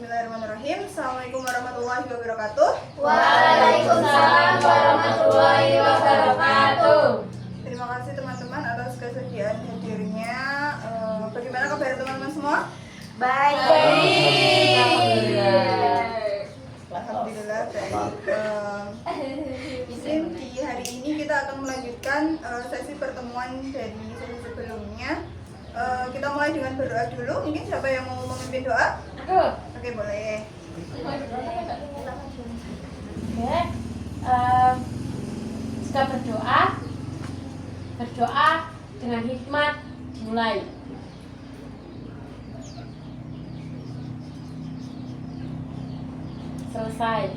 Bismillahirrahmanirrahim. Assalamualaikum warahmatullahi wabarakatuh. Waalaikumsalam warahmatullahi wabarakatuh. Terima kasih teman-teman atas kesediaan hadirnya. Bagaimana kabar teman-teman semua? Baik. Alhamdulillah baik. Mungkin di hari ini kita akan melanjutkan sesi pertemuan dari sesi sebelumnya. Kita mulai dengan berdoa dulu. Mungkin siapa yang mau memimpin doa? Oke, boleh. Jika berdoa dengan hikmat, dimulai. Selesai.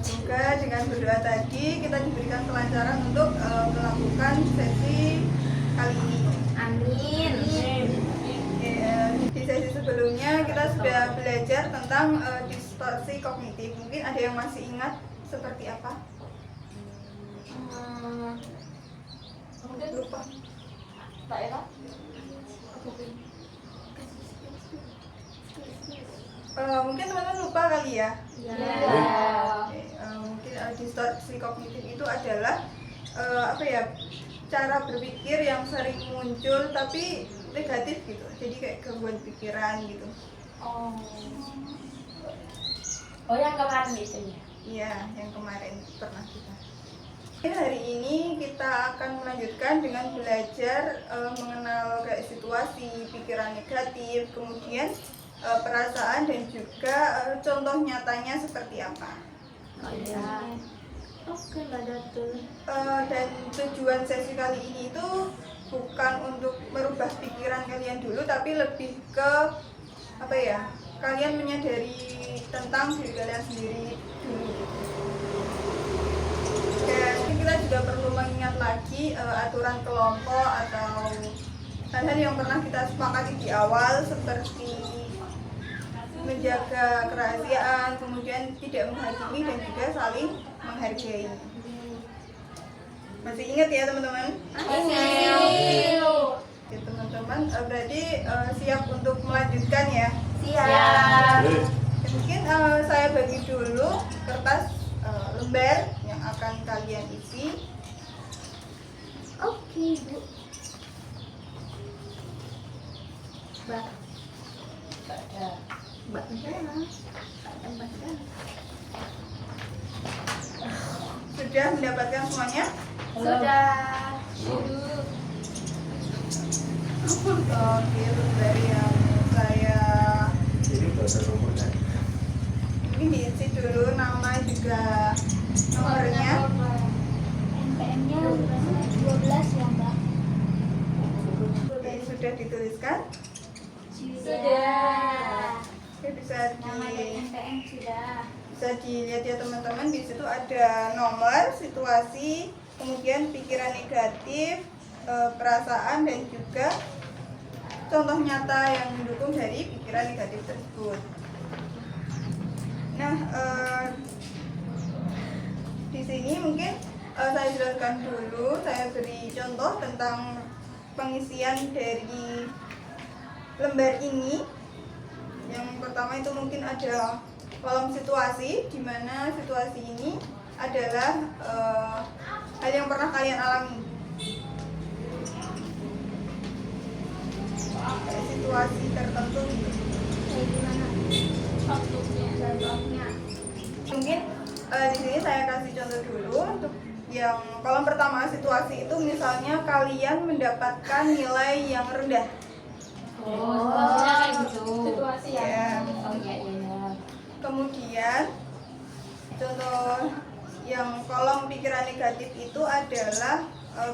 Semoga dengan berdoa tadi kita diberikan kelancaran untuk melakukan sesi kali ini. Amin. Di sesi sebelumnya kita sudah belajar tentang distorsi kognitif. Mungkin ada yang masih ingat seperti apa? Mungkin Lupa. tak ya? Mungkin teman-teman lupa kali ya. Ya. Mungkin distorsi kognitif itu adalah cara berpikir yang sering muncul tapi negatif gitu. Jadi kayak gangguan pikiran gitu. Oh yang kemarin itu ya? Iya, yang kemarin pernah kita. Hari ini kita akan melanjutkan dengan belajar mengenal kayak situasi, pikiran negatif, kemudian perasaan dan juga contoh nyatanya seperti apa. Oke, Mbak Datul. Dan tujuan sesi kali ini itu bukan untuk merubah pikiran kalian dulu, tapi lebih ke kalian menyadari tentang diri kalian sendiri dulu. Dan kita juga perlu mengingat lagi aturan kelompok atau hal-hal yang pernah kita sepakati di awal, seperti menjaga kerahasiaan, kemudian tidak menghakimi dan juga saling menghargai. Masih ingat ya teman-teman? Masih. Oke teman-teman, berarti siap untuk melanjutkan ya? Siap. Mungkin saya bagi dulu kertas lembar yang akan kalian isi. Oke, Bu. Mbak. Mbak Sudah mendapatkan semuanya? Sudah. Oke, lembar yang saya ini diisi dulu nama juga nomornya. NPM-nya 12 ya, Mbak? Oke, sudah dituliskan? Sudah. Oke, bisa Nama dan NPM sudah. dilihat ya teman-teman. Di situ ada nomor, situasi, kemudian pikiran negatif, perasaan dan juga contoh nyata yang mendukung dari pikiran negatif tersebut. Nah, di sini mungkin saya jelaskan dulu, saya beri contoh tentang pengisian dari lembar ini. Yang pertama itu mungkin ada kolom situasi, di mana situasi ini adalah hal yang pernah kalian alami. Situasi tertentu gitu. Kayak gimana? Contohnya. Mungkin di sini saya kasih contoh dulu untuk yang kolom pertama situasi itu, misalnya kalian mendapatkan nilai yang rendah. Situasinya kayak gitu. Situasi ya. Ya. Oh iya. Kemudian contoh yang kolom pikiran negatif itu adalah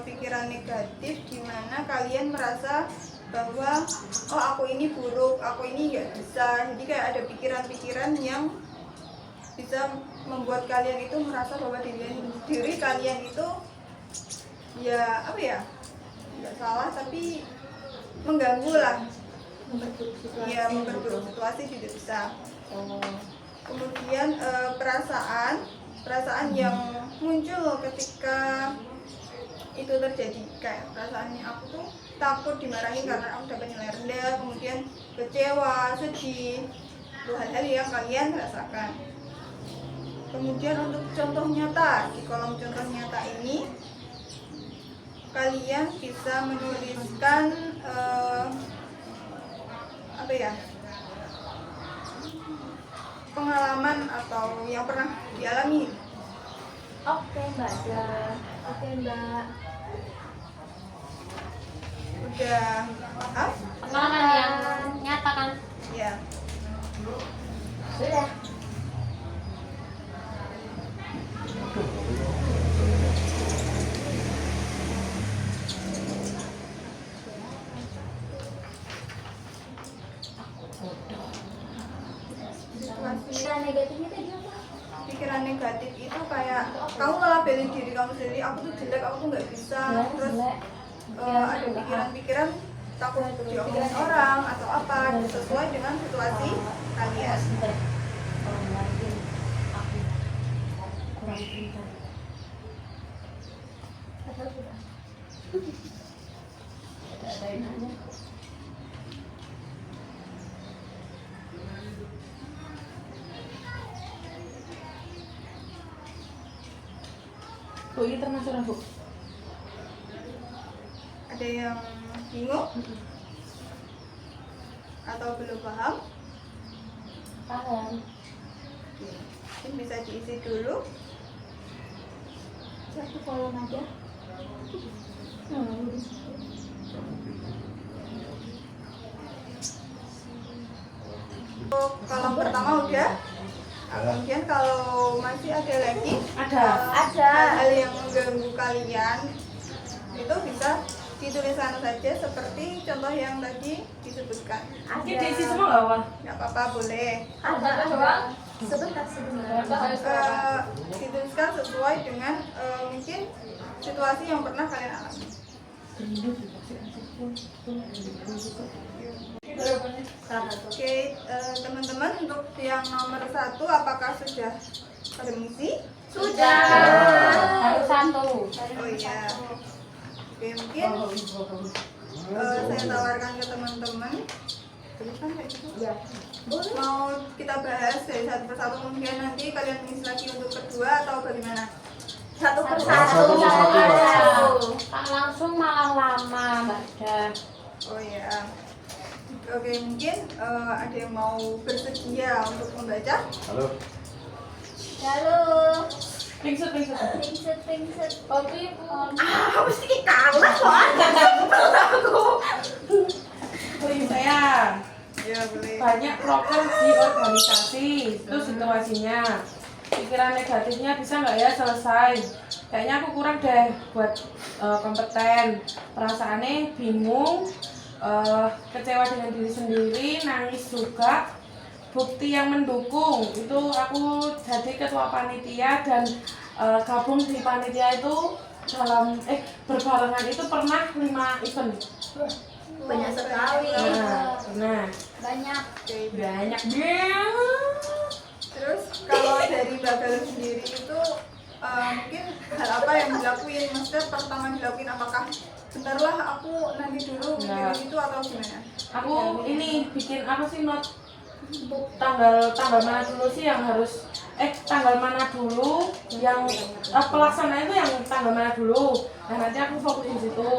pikiran negatif di mana kalian merasa bahwa aku ini buruk, aku ini nggak bisa. Jadi kayak ada pikiran-pikiran yang bisa membuat kalian itu merasa bahwa diri kalian itu nggak salah tapi mengganggu lah. Ya, memperburuk situasi juga bisa. Kemudian perasaan yang muncul ketika itu terjadi, kayak perasaannya aku tuh takut dimarahi karena aku dapat nilai rendah, kemudian kecewa, sedih, itu hal-hal yang kalian rasakan. Kemudian untuk contoh nyata, di kolom contoh nyata ini kalian bisa menuliskan apa ya, pengalaman atau yang pernah dialami. Oke Mbak Da. Oke Mbak. Udah paham? Pengalaman yang nyata kan? Ya. Sudah. Pikiran negatifnya tadi apa? Pikiran negatif itu kayak kamu ngelabelin diri kamu sendiri, aku tuh jelek, aku tuh nggak bisa, terus ada pikiran-pikiran takut diomongin orang atau apa, sesuai dengan situasi kalian. Bu, ini termasuk Bu? Ada yang bingung atau belum paham? Paham. Mungkin bisa diisi dulu. Satu kolom aja. Untuk kolom pertama udah. Kemudian kalau masih ada lagi Ada. hal-hal yang mengganggu kalian, itu bisa dituliskan saja seperti contoh yang tadi disebutkan. Ini diisi semua nggak, Wak? Nggak apa-apa, boleh. Ada. Sebentar. Dituliskan sesuai dengan mungkin situasi yang pernah kalian alami. Oke, teman-teman, untuk yang nomor 1 apakah sudah pada mengisi? Sudah. Harus satu. Oh iya. Oke, mungkin saya tawarkan ke teman-teman. Tulisan kayak gitu? Ya. Mau kita bahas dari satu persatu, kemudian nanti kalian mengisi lagi untuk kedua atau bagaimana? Satu Satu. Kan langsung malah lama, Mbak Da. Oh iya. Oke, mungkin ada yang mau bersedia untuk membaca? Halo. Halo. Pingsut. Pingset. Kopi, Bu. Mesti kalah soalnya. Ini saya Ya, boleh. banyak problem di organisasi. Itu situasinya. Pikiran negatifnya bisa nggak ya selesai? Kayaknya aku kurang deh buat kompeten. Perasaannya bingung, kecewa dengan diri sendiri, nangis juga. Bukti yang mendukung itu aku jadi ketua panitia dan gabung di panitia itu dalam berbarengan itu pernah 5 event. Banyak sekali. Nah, Banyak. Oke. banyak. Terus kalau dari Mbak Galuh sendiri itu mungkin hal apa yang dilakuin? Maksudnya pertama dilakuin apakah bentarlah aku nanti dulu Enggak. bikin itu atau gimana? Aku ini bikin apa sih tanggal mana dulu sih yang harus tanggal mana dulu yang pelaksana itu yang tanggal mana dulu. Nah nanti aku fokus di situ.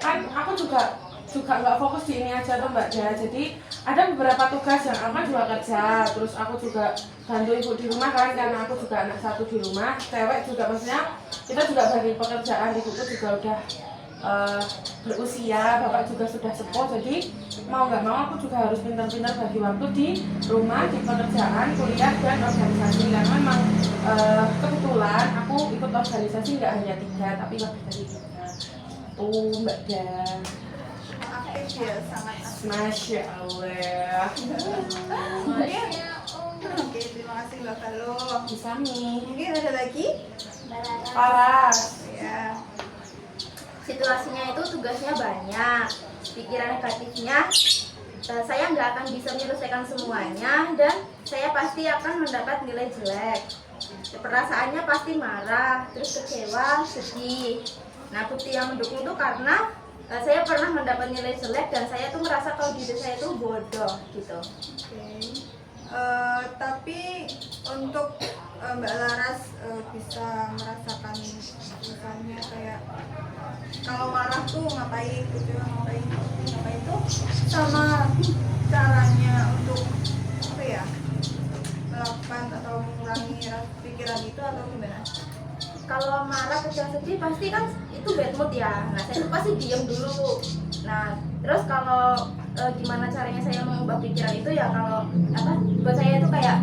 Kan aku juga nggak fokus di ini aja tuh Mbak Da. Jadi ada beberapa tugas yang aku kan juga kerja, terus aku juga bantu ibu di rumah kan karena aku juga anak satu di rumah, cewek juga, maksudnya kita juga bagi pekerjaan. Ibuku juga udah berusia, bapak juga sudah sepuh, jadi mau nggak mau aku juga harus pintar-pintar bagi waktu di rumah, di pekerjaan, kuliah dan organisasi. Karena memang kebetulan aku ikut organisasi nggak hanya 3 tapi lebih dari 3. Mbak Da. Aktif ya, sangat aktif. Masya Allah. Mungkin oke, terima kasih Mbak Galuh. Bisa nih. Mungkin ada lagi? Paras. Ya. Situasinya itu tugasnya banyak, pikiran negatifnya saya nggak akan bisa menyelesaikan semuanya dan saya pasti akan mendapat nilai jelek. Perasaannya pasti marah, terus kecewa, sedih. Nah, bukti yang mendukung itu karena saya pernah mendapat nilai jelek dan saya tuh merasa kalau diri saya itu bodoh gitu. Oke. Tapi untuk Mbak Laras bisa merasakan misalnya kayak kalau marah tuh ngapain gitu, ngapain tuh sama caranya untuk apa ya, melakukan atau mengurangi rasa pikiran itu atau gimana? Kalau marah, kecewa, sedih pasti kan itu bad mood ya. Nah, saya tuh pasti diam dulu. Nah, terus kalau gimana caranya saya mengubah pikiran itu ya, kalau apa, buat saya itu kayak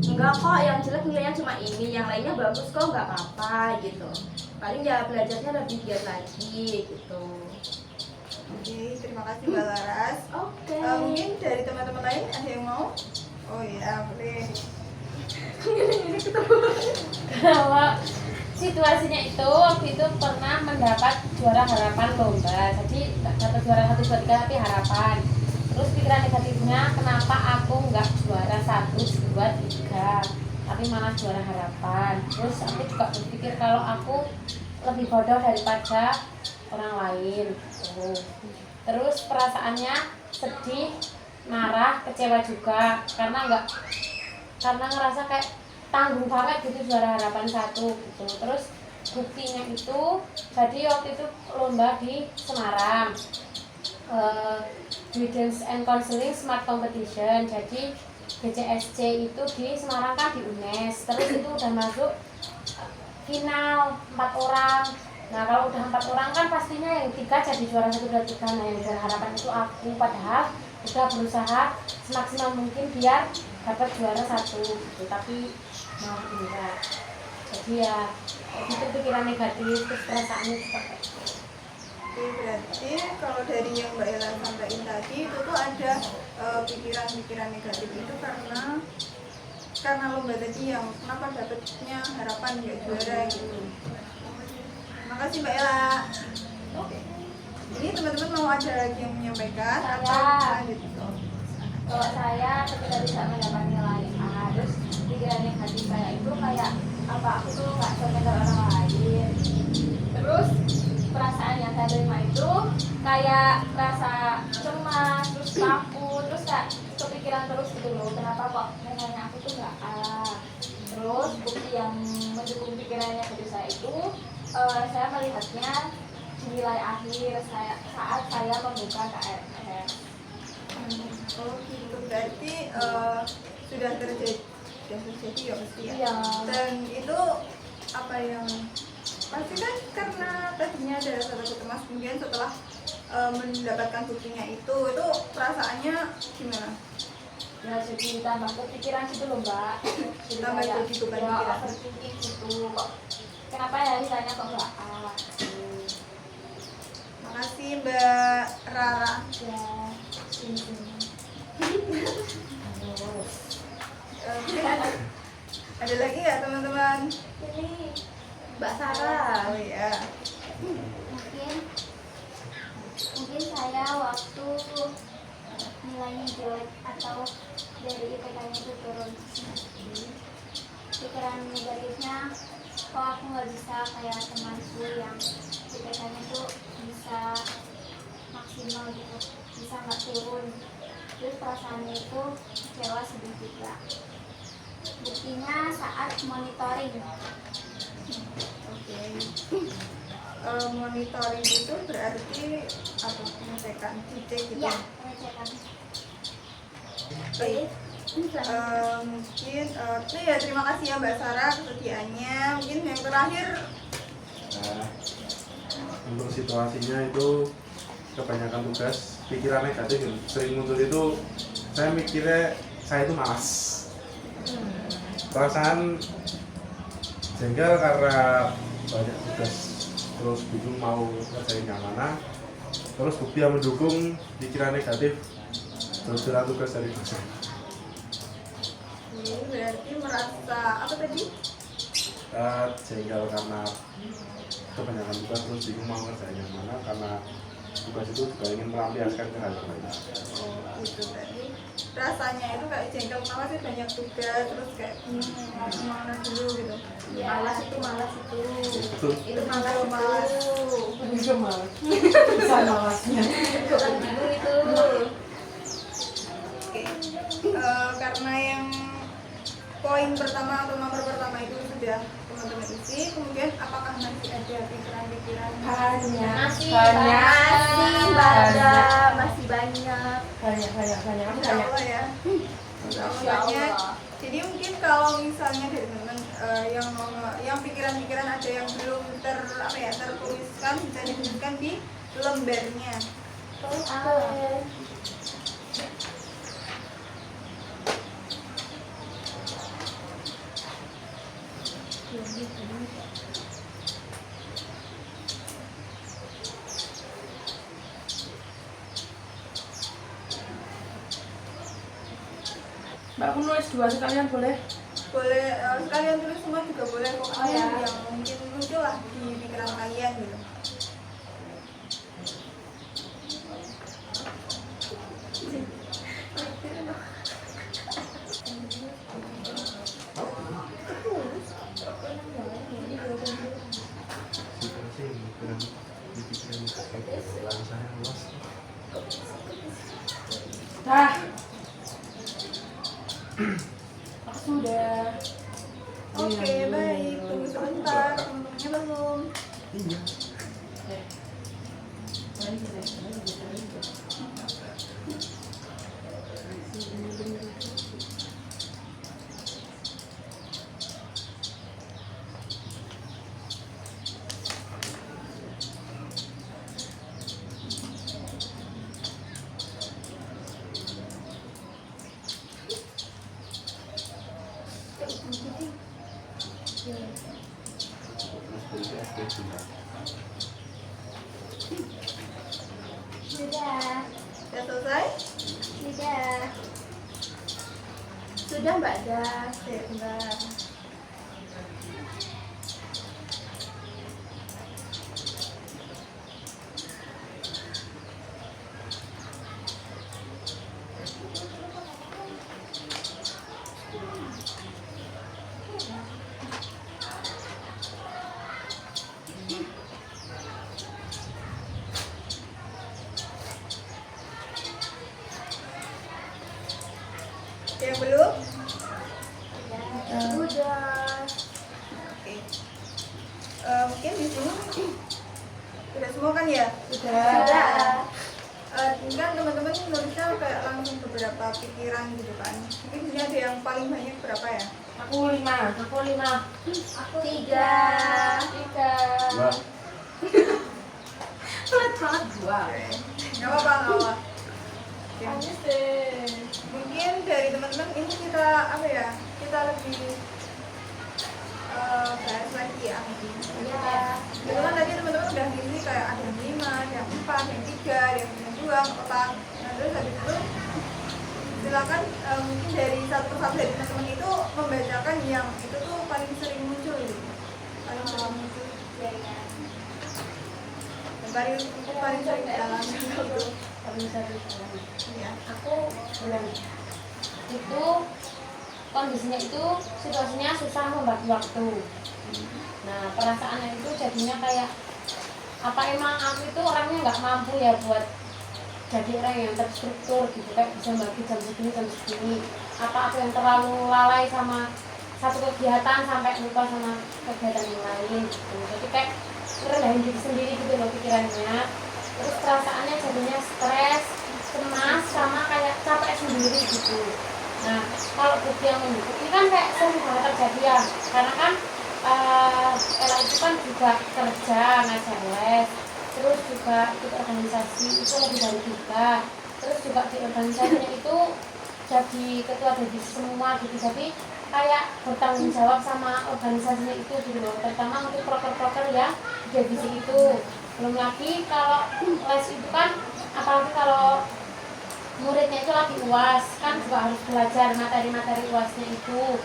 enggak kok, yang jelek nilainya cuma ini, yang lainnya bagus kok, nggak apa-apa gitu. Paling ya belajarnya lebih giat lagi gitu. Oke, terima kasih Mbak Laras. Oke. Mungkin dari teman-teman lain ada yang mau? Oh iya, boleh. Kalau situasinya itu waktu itu pernah mendapat juara harapan lomba, jadi nggak dapat juara 1, 2, 3 tapi harapan. Terus pikiran negatifnya, kenapa aku nggak juara 1, 2, 3 tapi malah juara harapan. Terus aku juga berpikir kalau aku lebih bodoh daripada orang lain gitu. Terus perasaannya sedih, marah, kecewa juga karena ngerasa kayak tanggung banget gitu juara harapan 1 gitu. Terus buktinya itu, jadi waktu itu lomba di Semarang, Guidance and Counseling Smart Competition. Jadi BCSC itu di Semarang kan di UNES. Terus itu udah masuk final 4 orang. Nah kalau udah 4 orang kan pastinya yang 3 jadi juara 1, 2, 3. Nah yang juara harapan itu aku, padahal udah berusaha semaksimal mungkin biar dapat juara 1 gitu, tapi mau enggak. Jadi ya itu pikiran negatif, terus perasaannya juga kayak gitu. Oke, berarti kalau dari yang Mbak Ella sampaikan tadi itu tuh ada pikiran-pikiran negatif itu karena lomba tadi yang kenapa dapetnya harapan nggak juara gitu. Makasih Mbak Ella. Oke. Ini teman-teman mau ada lagi yang menyampaikan atau lanjut? Kalau saya ketika tidak mendapat nilai A, terus pikiran negatif saya itu kayak apa, aku tuh nggak sekedar orang lain. Terus perasaan yang saya terima itu kayak rasa cemas, terus takut, terus kayak kepikiran terus gitu loh, kenapa kok nilainya aku tuh nggak A. Terus bukti yang mendukung pikirannya negatif saya itu saya melihatnya di nilai akhir saat saya membuka KRS. Oh gitu, berarti sudah terjadi ya pasti ya. Iya. Dan itu apa yang pasti kan karena tadinya ada rasa takut cemas, kemudian setelah mendapatkan buktinya itu perasaannya gimana? Ya jadi tambah kepikiran gitu loh mbak. Tambah jadi beban ya, pikiran. overthinking gitu kok. Kenapa ya nilainya kok nggak A? Makasih Mbak Rara. Ya, sini. Mungkin ada lagi ya teman-teman? Ini Mbak Sarah. Oh iya. Mungkin saya waktu nilainya jelek atau dari IPK-nya itu turun, pikiran negatifnya kok aku nggak bisa kayak temanku yang IPK-nya itu bisa maksimal gitu, bisa nggak turun. Terus perasaannya itu kecewa, sedih juga. Buktinya saat monitoring. Oke. Monitoring itu berarti apa? Pengecekan titik gitu. Iya, pengecekan. Baik. Mungkin ya terima kasih ya Mbak Sarah kesediaannya. Mungkin yang terakhir Nah, untuk situasinya itu kebanyakan tugas pikiran negatif yang sering muncul itu, saya mikirnya saya itu malas, perasaan jengkel karena banyak tugas, terus bingung mau kerjain yang mana. Terus bukti yang mendukung pikiran negatif berjalan tugas dari dosen. ini berarti merasa apa tadi? Jengkel karena kebanyakan tugas, terus bingung mau kerjain yang mana karena tugas itu juga ingin melampiaskan ke hal lain. Oh gitu berarti rasanya itu kayak jengkel, kenapa sih banyak tugas terus kayak mana dulu gitu. Malas itu Itu malas Bisa malas. Bisa malasnya. bukan bingung itu. Oke. Karena yang poin pertama atau nomor pertama itu sudah teman-teman isi, kemudian apakah masih ada pikiran-pikiran? Masih Banyak. masih banyak. Banyak. Insya Allah ya. Insya Allah banyak. Jadi mungkin kalau misalnya dari teman-teman yang pikiran-pikiran ada yang belum tertuliskan, bisa dituliskan di lembarnya. Mbak, aku nulis 2 sekalian boleh? Boleh sekalian tulis semua juga boleh, pokoknya yang mungkin muncul lah di pikiran kalian gitu. Nah, aku sudah. Oke, baik. Tunggu sebentar, teman-temannya belum. Iya. Sudah. Sudah selesai? Sudah. Sudah Mbak Das. Oke, bentar. Ada yang belum? Sudah. Oke. Mungkin di sini sudah semua kan ya? Sudah. Kan teman-teman nulisnya kayak langsung beberapa pikiran gitu kan. Mungkin ini ada yang paling banyak berapa ya? Aku 5. Aku 5. Aku 3. 3. Mbak, Pelit banget gua. Gak apa-apa, gak apa-apa. Oke. Mungkin dari teman-teman ini kita kita lebih bahas lagi ya. Itu kan tadi teman-teman udah ngisi kayak ada yang 5, ada yang 4, ada yang 3, ada yang 2, nggak apa-apa. Nah terus habis itu silakan mungkin dari satu persatu dari teman-teman itu membacakan yang itu tuh paling sering muncul gitu. Paling sering muncul dan paling sering dialami gitu. Ya. Aku bilang itu kondisinya itu situasinya susah membagi waktu. Nah perasaannya itu jadinya kayak apa emang aku itu orangnya nggak mampu ya buat jadi orang yang terstruktur gitu, kayak bisa bagi jam segini apa aku yang terlalu lalai sama satu kegiatan sampai lupa sama kegiatan yang lain gitu. Jadi kayak ngerendahin diri sendiri gitu loh pikirannya, terus perasaannya jadinya stres, cemas, sama kayak capek sendiri gitu. Nah kalau bukti yang mendukung ini kan kayak sering banget terjadi ya, karena kan Ella itu kan juga kerja, ngajar les, terus juga ikut organisasi itu lebih dari 3, terus juga di organisasinya itu jadi ketua divisi semua gitu, jadi kayak bertanggung jawab sama organisasinya itu gitu loh, terutama untuk proker-proker ya divisi itu. Belum lagi kalau les itu kan, apalagi kalau muridnya itu lagi UAS kan juga harus belajar materi-materi UASnya itu.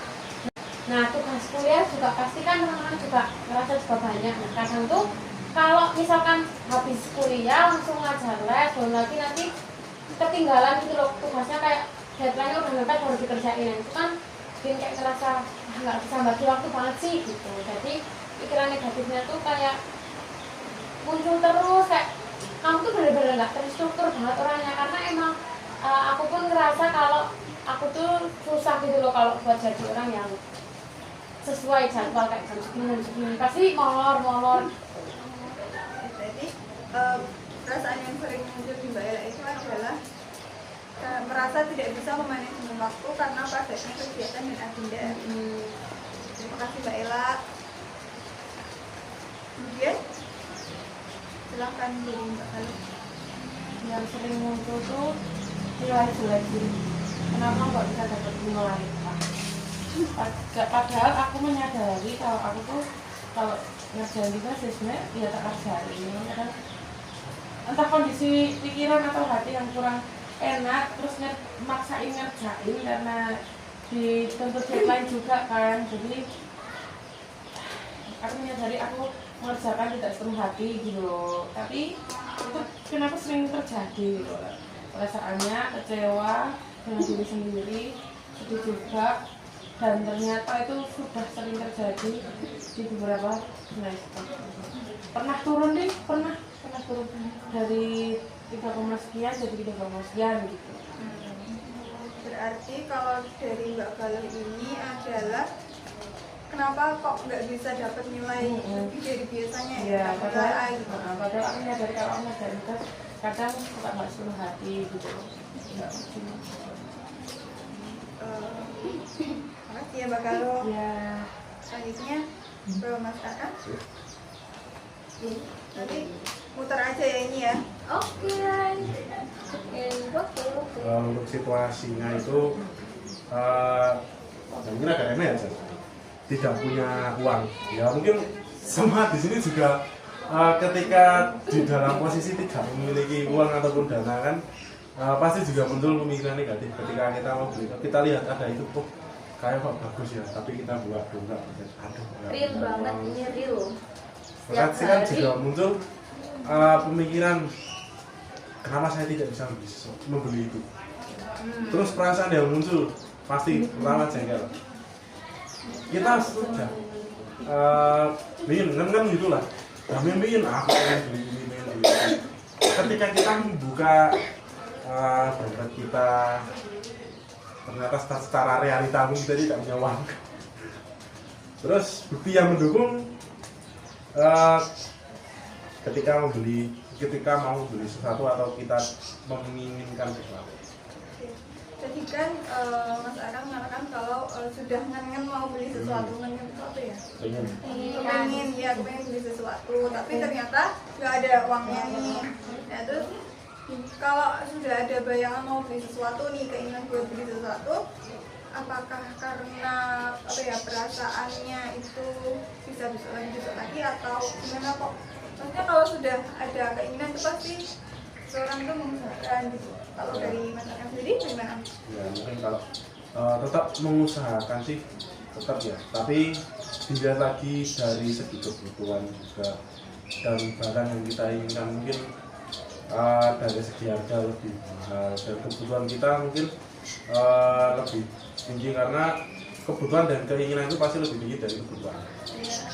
Nah tugas kuliah juga pasti kan teman-teman juga ngerasa juga banyak. Nah kadang tuh kalau misalkan habis kuliah langsung ngajar les, belum lagi nanti ketinggalan gitu loh tugasnya, kayak deadline udah mepet baru dikerjain, itu kan bikin kayak ngerasa nggak bisa bagi waktu banget sih gitu. Jadi pikiran negatifnya tuh kayak muncul terus, kayak kamu tuh bener-bener nggak terstruktur banget orangnya, karena emang aku pun ngerasa kalau aku tuh susah gitu loh kalau buat jadi orang yang sesuai jadwal kayak jam segini pasti molor. Jadi perasaan yang sering muncul di Mbak Ella itu adalah merasa tidak bisa memanajemen waktu karena padatnya kegiatan dan agenda. Terima kasih Mbak Ella. Kemudian silahkan dari Mbak Galuh. Yang sering muncul tuh nilai jelek sih. Kenapa nggak bisa dapat nilai? Padahal aku menyadari kalau aku tuh kalau ngerjain tugas sebenarnya ya tak kerjain, kan entah kondisi pikiran atau hati yang kurang enak terus maksain ngerjain karena dituntut deadline juga kan. Jadi aku menyadari aku mengerjakan tidak sepenuh hati gitu loh, tapi itu kenapa sering terjadi gitu loh. Perasaannya kecewa dengan diri sendiri, sedih juga, dan ternyata itu sudah sering terjadi di beberapa semester. Pernah turun dari 3, sekian jadi 3, sekian gitu. Berarti kalau dari Mbak Galuh ini adalah kenapa kok nggak bisa dapat nilai lebih dari biasanya Iya, padahal gitu. padahal aku menyadari kalau aku menyadari itu kadang suka nggak sepenuh hati gitu. Nggak maksimal. Makasih ya Mbak Galuh. Ya. Selanjutnya Bro Mas Aka. Nanti muter aja ya ini ya. Oke. Untuk situasinya itu mungkin agak remeh ya, Sir. Tidak punya uang. Ya mungkin semua di sini juga ketika di dalam posisi tidak memiliki uang ataupun dana kan pasti juga muncul pemikiran negatif ketika kita mau beli. Kita lihat ada itu kok kayak kok bagus ya, tapi kita buat enggak. Aduh. Real banget ini real. Pasti kan juga muncul pemikiran kenapa saya tidak bisa membeli itu. Terus perasaan yang muncul pasti pertama jengkel. Kita sudah kan gitulah. Nah, mimpiin aku pengen beli ini. Ketika kita membuka dompet kita, ternyata secara realita kita tidak punya uang. Terus bukti yang mendukung ketika mau beli sesuatu atau kita menginginkan sesuatu. Tadi kan Mas Aka mengatakan kalau sudah ngen mau beli sesuatu, ngen sesuatu ya? Pengen beli sesuatu, tapi ternyata nggak ada uangnya nih. Nah terus kalau sudah ada bayangan mau beli sesuatu nih, keinginan buat beli sesuatu, apakah karena perasaannya itu bisa besok lagi atau gimana kok? Maksudnya kalau sudah ada keinginan itu pasti seorang itu mengusahakan gitu. Kalau dari masyarakat sendiri gimana? Ya mungkin kalau tetap mengusahakan sih tetap ya, tapi dilihat lagi dari segi kebutuhan juga dan bahkan yang kita inginkan mungkin dari segi harga lebih mahal dan kebutuhan kita mungkin lebih tinggi karena kebutuhan dan keinginan itu pasti lebih tinggi dari kebutuhan. Ya.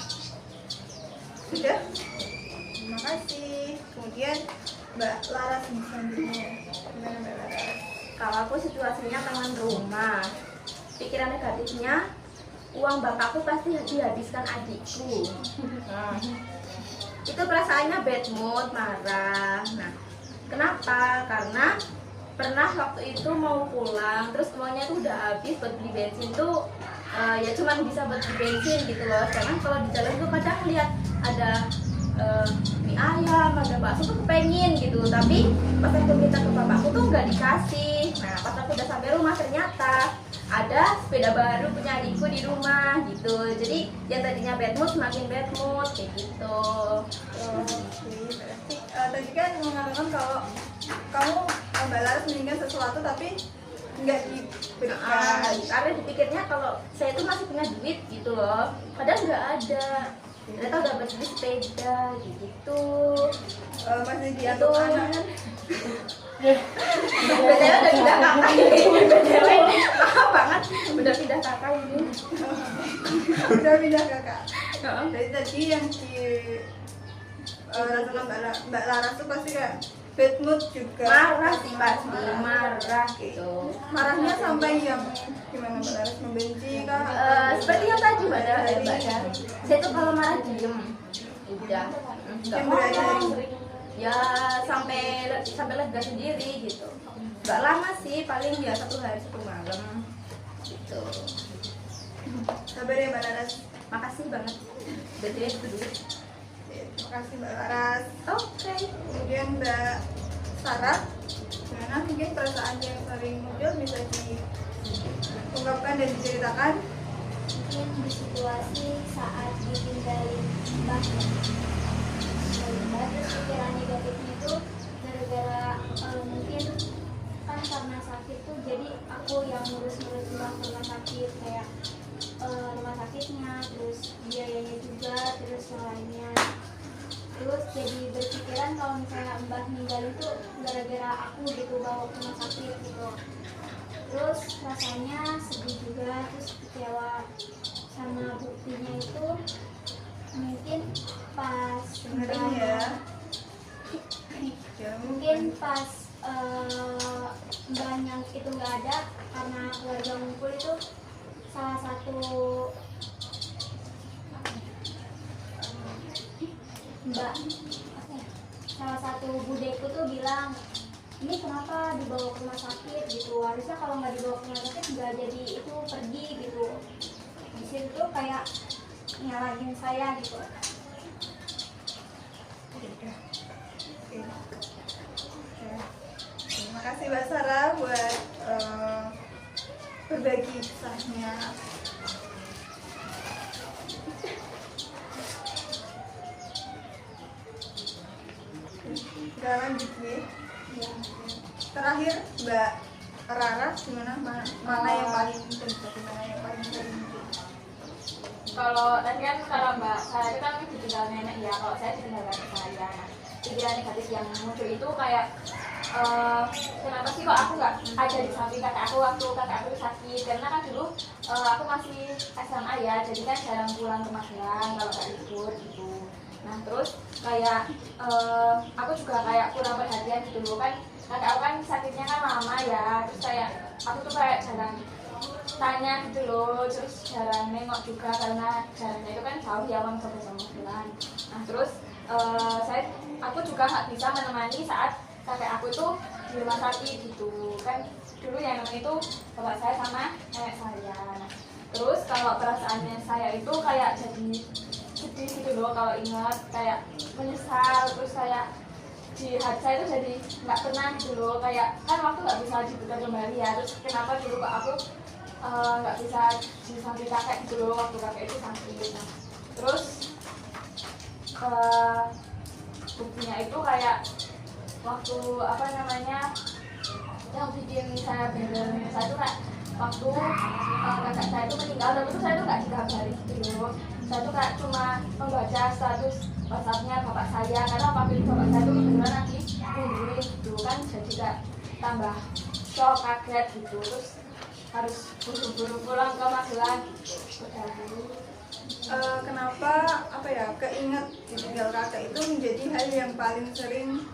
Sudah? Terima kasih. Kemudian Mbak Laras selanjutnya. Gimana Mbak Laras? Kalau aku situasinya teman rumah, pikiran negatifnya uang bapakku pasti dihabiskan adikku. Nah, itu perasaannya bad mood, marah. Nah, kenapa? Karena pernah waktu itu mau pulang, terus uangnya tuh udah habis buat beli bensin tuh ya cuman bisa buat beli bensin gitu loh. Karena kalau di jalan tuh kadang lihat ada mie ayam, ada bakso tuh kepengen gitu, tapi pas aku minta ke bapakku tuh nggak dikasih. Nah pas aku udah sampai rumah ternyata ada sepeda baru punya adikku di rumah gitu, jadi yang tadinya bad mood semakin bad mood kayak gitu. Berarti tadi kan mengatakan kalau kamu Mbak Laras menginginkan sesuatu tapi nggak diberikan. Karena dipikirnya kalau saya tuh masih punya duit gitu loh, padahal nggak ada. Ternyata udah beli sepeda gitu. Masih diatur anak kan? Biasanya udah bilang kakak. BTW maaf banget udah pindah kakak ini. Udah pindah kakak. Jadi tadi yang di rasakan Mbak Laras tuh pasti kayak bad mood juga. Marah sih pasti marah gitu. Marahnya sampai yang gimana Mbak Laras, membenci kah? Seperti yang tadi Mbak Dara. Saya tuh kalau marah diem, udah nggak Yang berani ngomong. Ya sampai lega sendiri gitu. Nggak lama sih, paling ya 1 hari 1 malam gitu. Sabar ya Mbak Laras. Makasih banget. BTW itu dulu. Terima kasih Mbak Laras. Oke. Kemudian Mbak Sarah, gimana mungkin perasaan yang sering muncul bisa diungkapkan dan diceritakan? Mungkin di situasi saat ditinggalin mbahnya. Terus pikiran negatifnya itu gara-gara mungkin kan karena sakit tuh jadi aku yang ngurus-ngurus rumah sakit kayak rumah sakitnya, terus biayanya juga, terus yang lainnya. Terus jadi berpikiran kalau misalnya mbah meninggal itu gara-gara aku gitu bawa ke rumah sakit gitu. Terus rasanya sedih juga, terus kecewa sama buktinya itu mungkin pas Dengerin ya. mungkin pas mbahnya itu nggak ada karena keluarga ngumpul itu salah satu salah satu budeku tuh bilang ini kenapa dibawa ke rumah sakit gitu, harusnya kalau nggak dibawa ke rumah sakit nggak jadi itu pergi gitu. Di situ tuh kayak nyalahin saya gitu. Terima kasih Mbak Sarah buat berbagi kisahnya. Kita lanjut ya. Terakhir Mbak Rara, gimana mana yang paling terjadi, mana yang paling sering? Kalau tadi kan kalau Mbak saya itu kan ditinggal nenek ya, kalau saya ditinggal kakek saya. Nah, pikiran negatif yang muncul itu kayak kenapa sih kok aku nggak ada di samping kakak aku waktu kakak aku sakit, karena kan dulu aku masih SMA ya, jadi kan jarang pulang ke Magelang kalau nggak libur gitu. Nah terus kayak aku juga kayak kurang perhatian gitu loh, kan kakak aku kan sakitnya kan lama ya, terus kayak aku tuh kayak jarang tanya gitu loh, terus jarang nengok juga karena jaraknya itu kan jauh ya, Wang sampai sama bulan. Nah terus aku juga nggak bisa menemani saat kakek aku itu di rumah sakit gitu kan, dulu yang namanya itu bapak saya sama nenek saya. Nah, terus kalau perasaannya saya itu kayak jadi sedih gitu loh kalau ingat, kayak menyesal, terus kayak di hati saya itu jadi nggak tenang gitu loh, kayak kan waktu nggak bisa diputar kembali ya, terus kenapa dulu kok aku nggak bisa di samping kakek gitu loh waktu kakek itu sakit. Nah, terus buktinya itu kayak waktu apa namanya yang bikin saya bener saya tuh kayak waktu kakak saya itu meninggal, tapi itu saya tuh nggak dikabari gitu loh, saya tuh kayak cuma membaca status WhatsApp-nya bapak saya, karena waktu itu bapak saya tuh beneran lagi nungguin gitu kan, jadi kayak tambah shock, kaget gitu, terus harus buru-buru pulang ke Magelang udah dulu. Kenapa apa ya keinget ditinggal kakak itu menjadi hal yang paling sering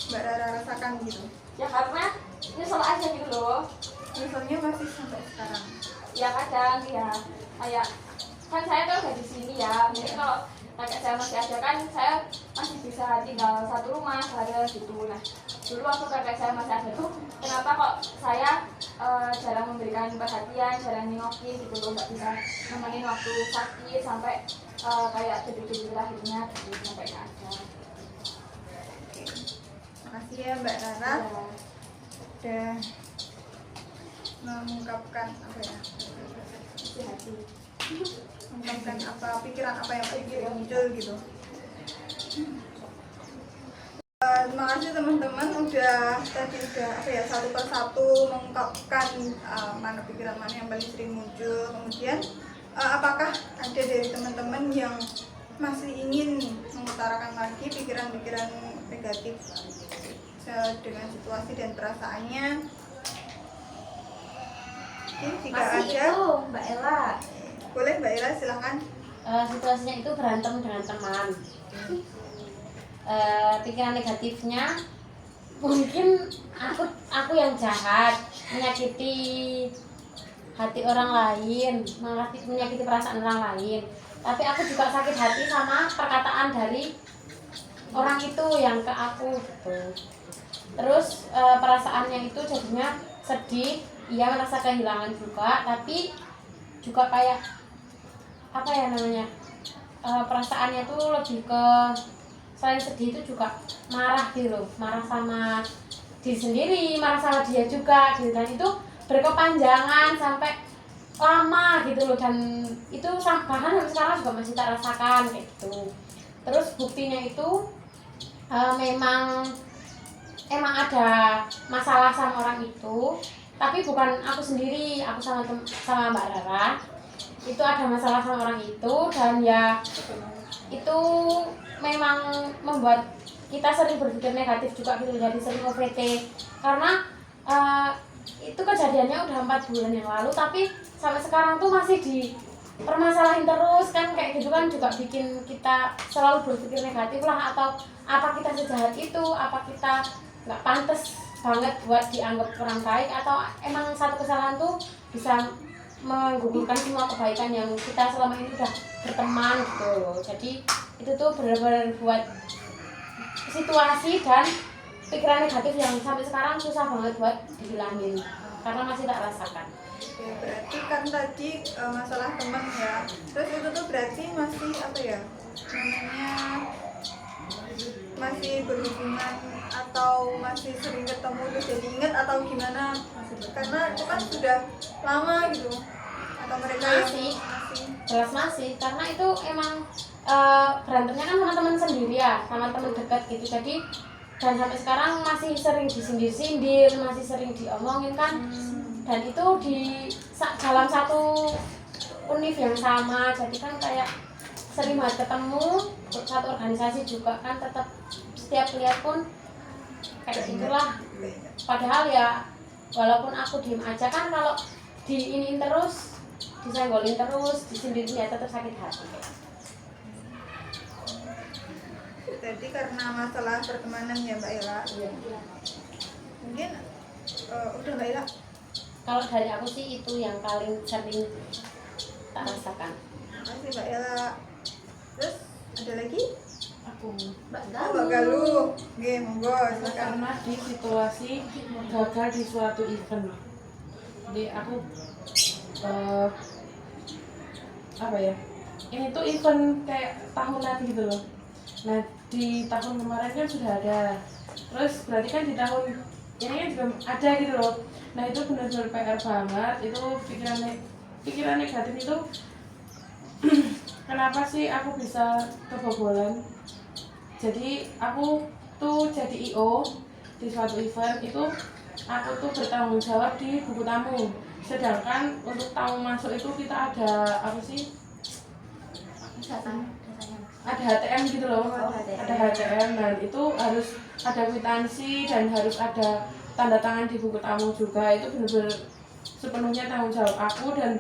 Mbak Rara rasakan gitu? Ya karena nyesel aja gitu loh, Misalnya masih sampai sekarang. ya kadang ya kayak kan saya kan udah di sini ya, mungkin kalau kakek saya masih ada kan saya masih bisa tinggal satu rumah bareng gitu. Nah dulu waktu kakek saya masih ada tuh kenapa kok saya jarang memberikan perhatian, jarang nengokin gitu loh, nggak bisa nemenin waktu sakit sampai kayak detik-detik terakhirnya gitu, sampai nggak ada. Makasih ya Mbak Rara udah mengungkapkan apa ya, Isi hati. mengungkapkan apa pikiran apa yang muncul gitu. Terima kasih teman-teman udah apa ya satu persatu mengungkapkan mana pikiran mana yang paling sering muncul. Kemudian apakah ada dari teman-teman yang masih ingin mengutarakan lagi pikiran-pikiran negatif dengan situasi dan perasaannya? Jika Masih ada, itu Mbak Ella. boleh Mbak Ira silahkan. Situasinya itu berantem dengan teman. Pikiran negatifnya mungkin aku yang jahat, menyakiti hati orang lain, menyakiti perasaan orang lain. Tapi aku juga sakit hati sama perkataan dari orang itu yang ke aku gitu. Terus perasaannya itu jadinya sedih, ia merasa kehilangan juga, tapi juga kayak apa ya namanya, perasaannya tuh lebih ke selain sedih itu juga marah gitu loh, marah sama diri sendiri, marah sama dia juga gitu, dan itu berkepanjangan sampai lama gitu loh, dan itu bahkan sampai sekarang juga masih tak rasakan kayak gitu. Terus buktinya itu emang ada masalah sama orang itu, tapi bukan aku sendiri, aku sama Mbak Rara itu ada masalah sama orang itu, dan ya itu memang membuat kita sering berpikir negatif juga gitu, jadi sering overthinking karena itu kejadiannya udah 4 bulan yang lalu, tapi sampai sekarang tuh masih dipermasalahin terus kan, kayak gitu kan juga bikin kita selalu berpikir negatif lah, atau apa kita sejahat itu, apa kita nggak pantas banget buat dianggap kurang baik, atau emang satu kesalahan tuh bisa menggugurkan semua kebaikan yang kita selama ini udah berteman gitu loh. Jadi itu tuh benar-benar buat situasi dan pikiran negatif yang sampai sekarang susah banget buat dihilangin karena masih tak rasakan. Ya, berarti kan tadi masalah teman ya. Terus itu tuh berarti masih apa ya? Namanya masih berhubungan atau masih sering ketemu terus jadi inget atau gimana? Karena itu kan sudah lama gitu. Atau mereka Masih. Jelas masih, karena itu emang berantemnya kan sama teman sendiri ya, sama teman dekat gitu. Jadi dan sampai sekarang masih sering disindir-sindir, masih sering diomongin kan. Dan itu di dalam satu univ yang sama, jadi kan kayak sering banget ketemu, satu organisasi juga kan, tetap setiap lihat pun kayak gitulah. Padahal ya walaupun aku diem aja kan, kalau diiniin terus, disenggolin terus, disindirin ya tetap sakit hati. Jadi karena masalah pertemanan ya Mbak Ella. Iya. Mungkin udah Mbak Ella. Kalau dari aku sih itu yang paling sering tak rasakan. Makasih Mbak Ella. Terus ada lagi? Aku Mbak Oh, Galuh. Mbak Galuh. Oke, monggo silakan. karena di situasi gagal di suatu event, jadi aku apa ya, ini tuh event kayak tahunan gitu loh. Nah di tahun kemarin kan sudah ada, terus berarti kan di tahun ini kan juga ada gitu loh. Nah itu benar-benar PR banget, itu pikiran negatif itu kenapa sih aku bisa kebobolan. Jadi aku tuh jadi IO di suatu event itu, aku tuh bertanggung jawab di buku tamu, sedangkan untuk tamu masuk itu kita ada apa sih, ada HTM gitu loh. Ada HTM, dan itu harus ada kwitansi dan harus ada tanda tangan di buku tamu juga. Itu benar-benar sepenuhnya tanggung jawab aku, dan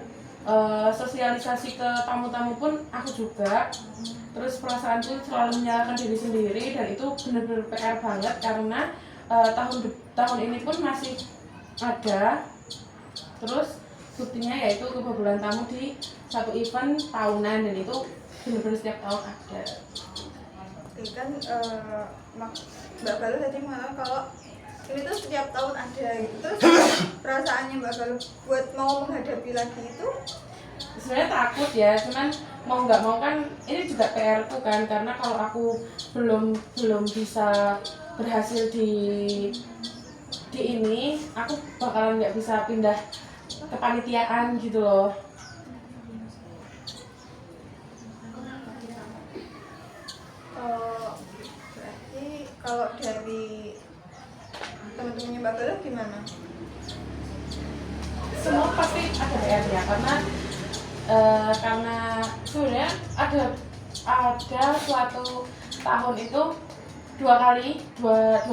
sosialisasi ke tamu-tamu pun aku juga. Terus perasaanku selalu menyalahkan diri sendiri, dan itu benar-benar PR banget karena tahun ini pun masih ada. Terus buktinya yaitu kebobolan tamu di satu event tahunan, dan itu benar-benar setiap tahun ada. Oke kan Mbak Galuh tadi mengatakan kalau ini tuh setiap tahun ada gitu. Terus perasaannya Mbak Galuh buat mau menghadapi lagi itu? Sebenarnya takut ya, cuman mau nggak mau kan ini juga PR ku kan, karena kalau aku belum bisa berhasil di ini, aku bakalan nggak bisa pindah kepanitiaan gitu loh. Berarti kalau dari teman-temannya Mbak Galuh gimana? Semua pasti ada PR ya, karena sebenarnya ada suatu tahun itu dua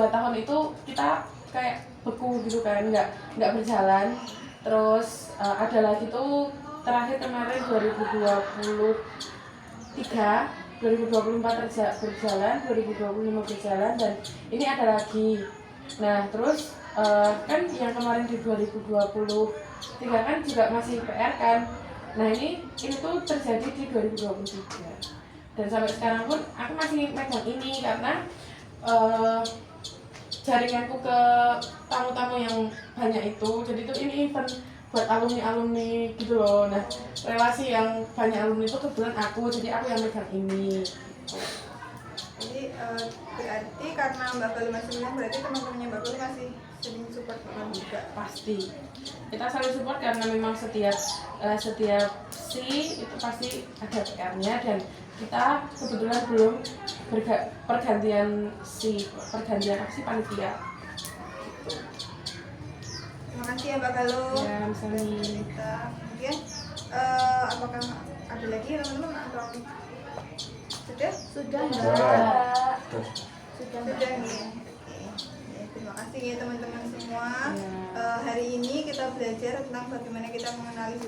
tahun itu kita kayak beku gitu kan, nggak berjalan. Terus ada lagi tuh terakhir kemarin 2024 berjalan, 2025 berjalan, dan ini ada lagi. Nah terus kan yang kemarin di 2023 kan juga masih PR kan. Nah ini tuh terjadi di 2023, dan sampai sekarang pun aku masih megang ini karena jaringanku ke tamu-tamu yang banyak itu, jadi itu ini event buat alumni-alumni gitu loh. Nah relasi yang banyak alumni itu kebetulan aku, jadi aku yang megang ini. Jadi berarti karena Mbak Galuh masih bilang, berarti teman-temannya Mbak Galuh masih sering support Mbak juga. Pasti kita selalu support karena memang setiap si itu pasti ada PR-nya, dan kita kebetulan belum pergantian aksi panitia. Terima kasih ya Mbak Galuh. Ya, misalnya Kita kemudian apakah ada lagi teman-teman atau sudah? Sudah Ya. Mbak. Terus. Sudah Sudah nih. Oke. Ya, terima kasih ya teman-teman semua. Ya. Hari ini kita belajar tentang bagaimana kita mengenali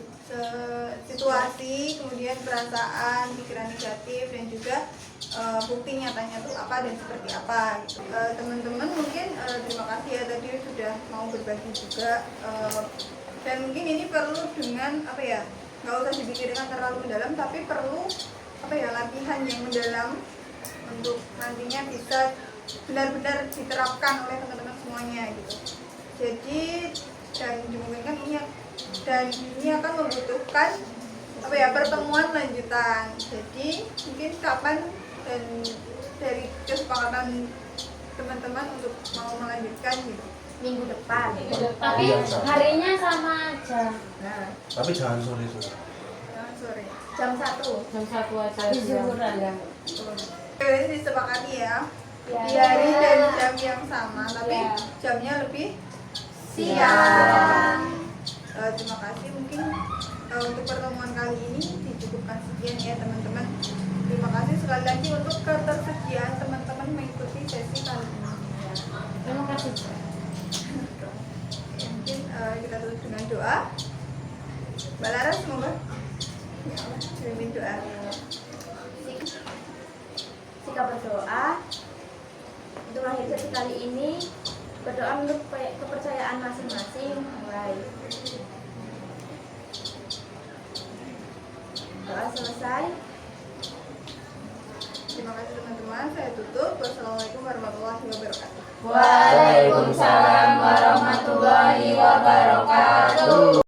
situasi, kemudian perasaan, pikiran negatif, dan juga bukti nyatanya itu apa dan seperti apa. Gitu. Teman-teman mungkin terima kasih ya tadi sudah mau berbagi juga. Dan mungkin ini perlu dengan apa ya? Nggak usah dipikirkan terlalu mendalam, tapi perlu apa ya, latihan yang mendalam untuk nantinya bisa benar-benar diterapkan oleh teman-teman semuanya gitu. Jadi dan dimungkinkan ini akan membutuhkan apa ya, pertemuan lanjutan. Jadi mungkin kapan dan dari kesepakatan teman-teman untuk mau melanjutkan gitu. minggu depan. Tapi harinya sama aja. Nah, Tapi jangan sore-sore. Jangan sore. jam 1. jam 1 aja Di zuhuran. ya. Berarti disepakati ya. Ya. Di hari dan jam yang sama, tapi Ya. jamnya lebih Siang. Terima kasih, mungkin untuk pertemuan kali ini dicukupkan sekian ya teman-teman. Terima kasih sekali lagi untuk ketersediaan teman-teman mengikuti sesi kali ini. Terima kasih. Mungkin kita tutup dengan doa. Mbak Laras, semoga ya Allah kirimin doa. Jika berdoa untuk akhir sesi kali ini, berdoa menurut kepercayaan masing-masing. Mulai. Doa selesai. Terima kasih teman-teman. Saya tutup. Wassalamualaikum warahmatullahi wabarakatuh. Waalaikumsalam warahmatullahi wabarakatuh.